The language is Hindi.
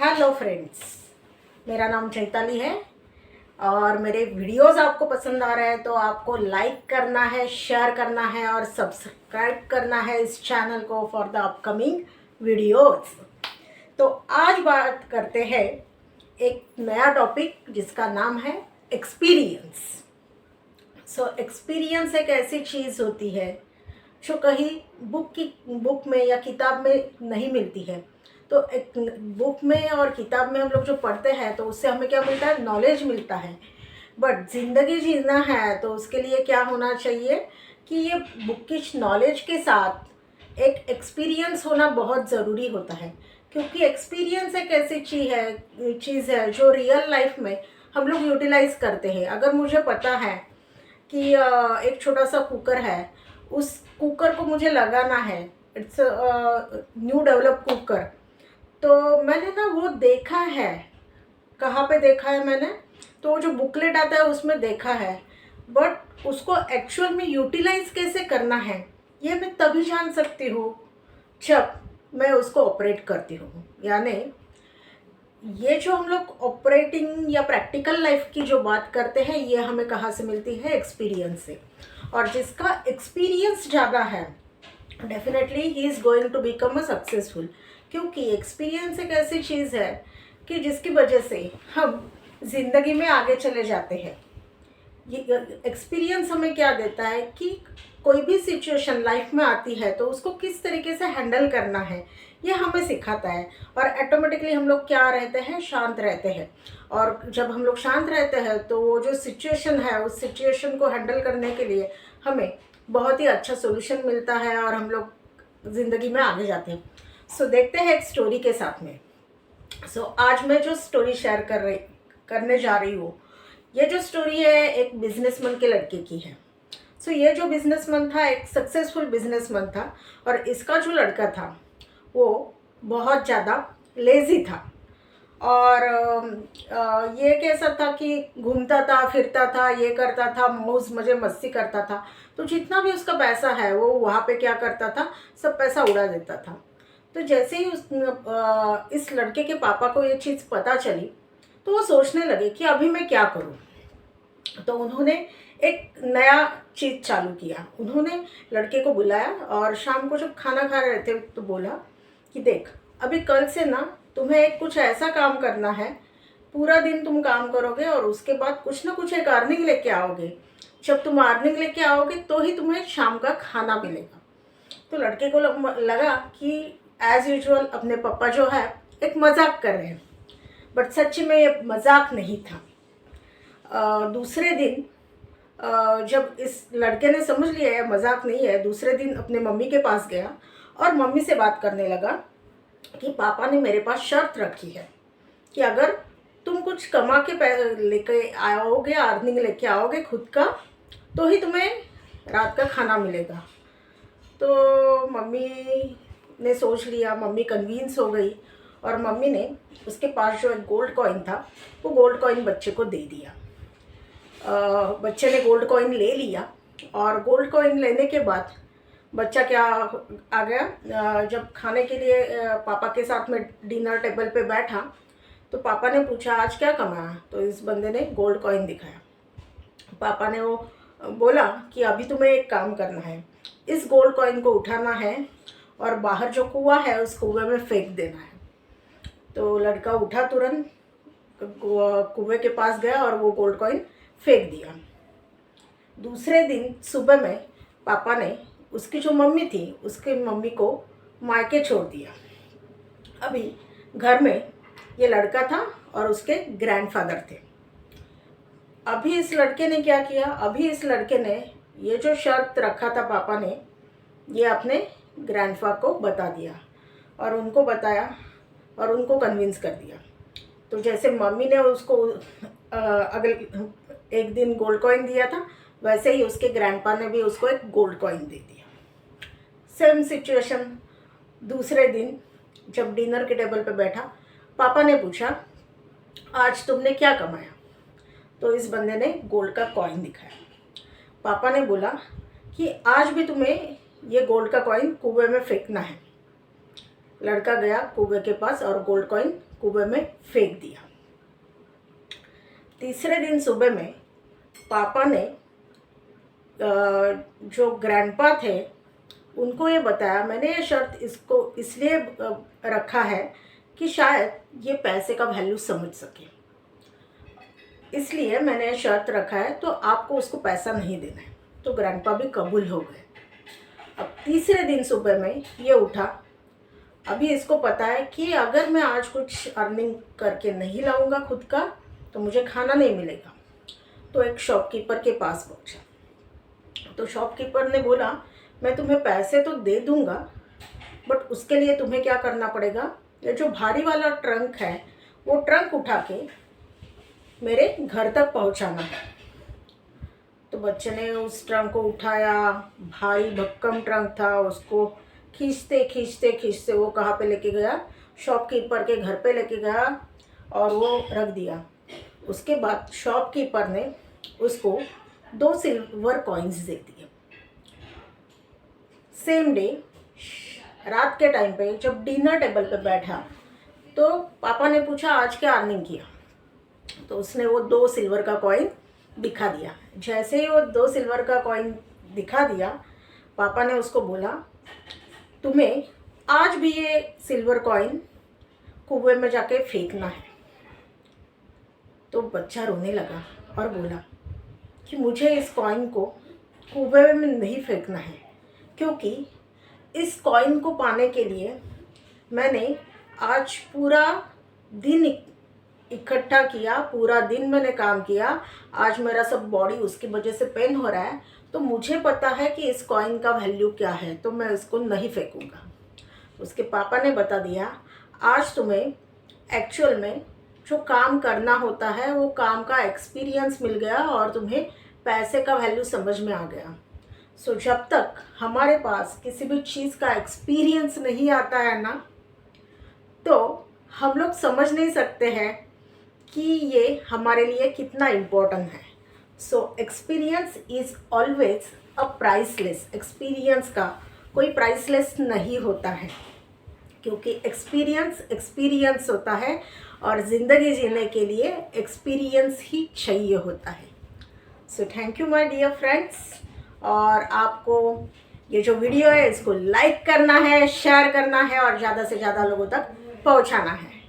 हेलो फ्रेंड्स, मेरा नाम चैताली है और मेरे वीडियोस आपको पसंद आ रहे हैं तो आपको लाइक करना है, शेयर करना है और सब्सक्राइब करना है इस चैनल को फॉर द अपकमिंग वीडियोस। तो आज बात करते हैं एक नया टॉपिक जिसका नाम है एक्सपीरियंस। एक्सपीरियंस एक ऐसी चीज़ होती है जो कहीं बुक में या किताब में नहीं मिलती है। तो एक बुक में और किताब में हम लोग जो पढ़ते हैं तो उससे हमें क्या मिलता है, नॉलेज मिलता है। बट ज़िंदगी जीना है तो उसके लिए क्या होना चाहिए कि ये बुक की नॉलेज के साथ एक एक्सपीरियंस होना बहुत ज़रूरी होता है। क्योंकि एक्सपीरियंस एक ऐसी चीज़ है जो रियल लाइफ में हम लोग यूटिलाइज करते हैं। अगर मुझे पता है कि एक छोटा सा कुकर है, उस कुकर को मुझे लगाना है, इट्स न्यू डेवलप कुकर, तो मैंने ना वो देखा है। कहाँ पे देखा है मैंने? तो वो जो बुकलेट आता है उसमें देखा है। बट उसको एक्चुअल में यूटिलाइज कैसे करना है ये मैं तभी जान सकती हूँ जब मैं उसको ऑपरेट करती हूँ। यानी ये जो हम लोग ऑपरेटिंग या प्रैक्टिकल लाइफ की जो बात करते हैं ये हमें कहाँ से मिलती है? एक्सपीरियंस से। और जिसका एक्सपीरियंस ज़्यादा है definitely he is going to become a successful. क्योंकि एक्सपीरियंस एक ऐसी चीज़ है कि जिसकी वजह से हम ज़िंदगी में आगे चले जाते हैं। ये एक्सपीरियंस हमें क्या देता है कि कोई भी सिचुएशन लाइफ में आती है तो उसको किस तरीके से हैंडल करना है ये हमें सिखाता है। और ऑटोमेटिकली हम लोग क्या रहते हैं? शांत रहते हैं। और जब हम लोग शांत रहते हैं तो वो जो सिचुएशन है उस सिचुएशन को हैंडल करने के लिए हमें बहुत ही अच्छा सोल्यूशन मिलता है और हम लोग ज़िंदगी में आगे जाते हैं। देखते हैं एक स्टोरी के साथ में। आज मैं जो स्टोरी शेयर करने जा रही हूँ, ये जो स्टोरी है एक बिजनेसमैन के लड़के की है। ये जो बिजनेसमैन था एक सक्सेसफुल बिजनेसमैन था और इसका जो लड़का था वो बहुत ज़्यादा लेज़ी था। और ये कैसा था कि घूमता था, फिरता था, ये करता था, मौज मजे मस्ती करता था। तो जितना भी उसका पैसा है वो वहाँ पे क्या करता था, सब पैसा उड़ा देता था। तो जैसे ही इस लड़के के पापा को ये चीज़ पता चली तो वो सोचने लगे कि अभी मैं क्या करूँ। तो उन्होंने एक नया चीज़ चालू किया। उन्होंने लड़के को बुलाया और शाम को जब खाना खा रहे थे तो बोला कि देख, अभी कल से ना तुम्हें कुछ ऐसा काम करना है, पूरा दिन तुम काम करोगे और उसके बाद कुछ ना कुछ एक अर्निंग लेके आओगे। जब तुम अर्निंग लेके आओगे तो ही तुम्हें शाम का खाना मिलेगा। तो लड़के को लगा कि एज यूजुअल अपने पापा जो है एक मजाक कर रहे हैं। बट सच में ये मजाक नहीं था। दूसरे दिन जब इस लड़के ने समझ लिया है मजाक नहीं है, दूसरे दिन अपने मम्मी के पास गया और मम्मी से बात करने लगा कि पापा ने मेरे पास शर्त रखी है कि अगर तुम कुछ कमा के लेके आओगे, अर्निंग लेके आओगे खुद का, तो ही तुम्हें रात का खाना मिलेगा। तो मम्मी ने सोच लिया, मम्मी कन्विंस हो गई और मम्मी ने उसके पास जो एक गोल्ड कॉइन था वो गोल्ड कॉइन बच्चे को दे दिया। बच्चे ने गोल्ड कॉइन ले लिया और गोल्ड कॉइन लेने के बाद बच्चा क्या आ गया, जब खाने के लिए पापा के साथ में डिनर टेबल पे बैठा तो पापा ने पूछा आज क्या कमाया? तो इस बंदे ने गोल्ड कॉइन दिखाया। पापा ने वो बोला कि अभी तुम्हें एक काम करना है, इस गोल्ड कॉइन को उठाना है और बाहर जो कुआं है उस कुएं में फेंक देना है। तो लड़का उठा, तुरंत कुएं के पास गया और वो गोल्ड कॉइन फेंक दिया। दूसरे दिन सुबह में पापा ने उसकी जो मम्मी थी उसकी मम्मी को मायके छोड़ दिया। अभी घर में ये लड़का था और उसके ग्रैंडफादर थे। अभी इस लड़के ने क्या किया, अभी इस लड़के ने ये जो शर्त रखा था पापा ने, ये अपने ग्रैंडफा को बता दिया और उनको बताया और उनको कन्विंस कर दिया। तो जैसे मम्मी ने उसको अगले एक दिन गोल्ड कॉइन दिया था, वैसे ही उसके ग्रैंडपा ने भी उसको एक गोल्ड कॉइन दे दिया। सेम सिचुएशन दूसरे दिन जब डिनर के टेबल पे बैठा, पापा ने पूछा आज तुमने क्या कमाया? तो इस बंदे ने गोल्ड का कॉइन दिखाया। पापा ने बोला कि आज भी तुम्हें ये गोल्ड का कॉइन कुएं में फेंकना है। लड़का गया कुएं के पास और गोल्ड कॉइन कुएं में फेंक दिया। तीसरे दिन सुबह में पापा ने जो ग्रैंडपा थे उनको ये बताया, मैंने ये शर्त इसको इसलिए रखा है कि शायद ये पैसे का वैल्यू समझ सके, इसलिए मैंने शर्त रखा है, तो आपको उसको पैसा नहीं देना है। तो ग्रैंडपा भी कबूल हो गए। अब तीसरे दिन सुबह में ये उठा, अभी इसको पता है कि अगर मैं आज कुछ अर्निंग करके नहीं लाऊंगा खुद का तो मुझे खाना नहीं मिलेगा। तो एक शॉपकीपर के पास पहुंचा। तो शॉपकीपर ने बोला, मैं तुम्हें पैसे तो दे दूंगा, बट उसके लिए तुम्हें क्या करना पड़ेगा, ये जो भारी वाला ट्रंक है वो ट्रंक उठा के मेरे घर तक पहुंचाना है। तो बच्चे ने उस ट्रंक को उठाया, भारी भक्कम ट्रंक था, उसको खींचते खींचते खींचते वो कहाँ पे लेके गया, शॉपकीपर के घर पे लेके गया और वो रख दिया। उसके बाद शॉपकीपर ने उसको 2 सिल्वर कॉइन्स दे दिए। सेम डे रात के टाइम पे जब डिनर टेबल पे बैठा तो पापा ने पूछा, आज क्या अर्निंग किया? तो उसने वो 2 सिल्वर का कॉइन दिखा दिया। जैसे ही वो 2 सिल्वर का कॉइन दिखा दिया, पापा ने उसको बोला, तुम्हें आज भी ये सिल्वर कॉइन कुएं में जाके फेंकना है। तो बच्चा रोने लगा और बोला कि मुझे इस कॉइन को कुएं में नहीं फेंकना है, क्योंकि इस कॉइन को पाने के लिए मैंने आज पूरा दिन इकट्ठा किया, पूरा दिन मैंने काम किया, आज मेरा सब बॉडी उसकी वजह से पेन हो रहा है, तो मुझे पता है कि इस कॉइन का वैल्यू क्या है, तो मैं इसको नहीं फेंकूंगा। उसके पापा ने बता दिया, आज तुम्हें एक्चुअल में जो काम करना होता है वो काम का एक्सपीरियंस मिल गया और तुम्हें पैसे का वैल्यू समझ में आ गया। सो जब तक हमारे पास किसी भी चीज़ का एक्सपीरियंस नहीं आता है ना, तो हम लोग समझ नहीं सकते हैं कि ये हमारे लिए कितना इम्पोर्टेंट है। So experience is always a priceless. Experience का कोई प्राइसलेस नहीं होता है, क्योंकि एक्सपीरियंस होता है और ज़िंदगी जीने के लिए एक्सपीरियंस ही चाहिए होता है। So thank you my dear friends. और आपको ये जो वीडियो है इसको लाइक करना है, शेयर करना है और ज़्यादा से ज़्यादा लोगों तक पहुंचाना है।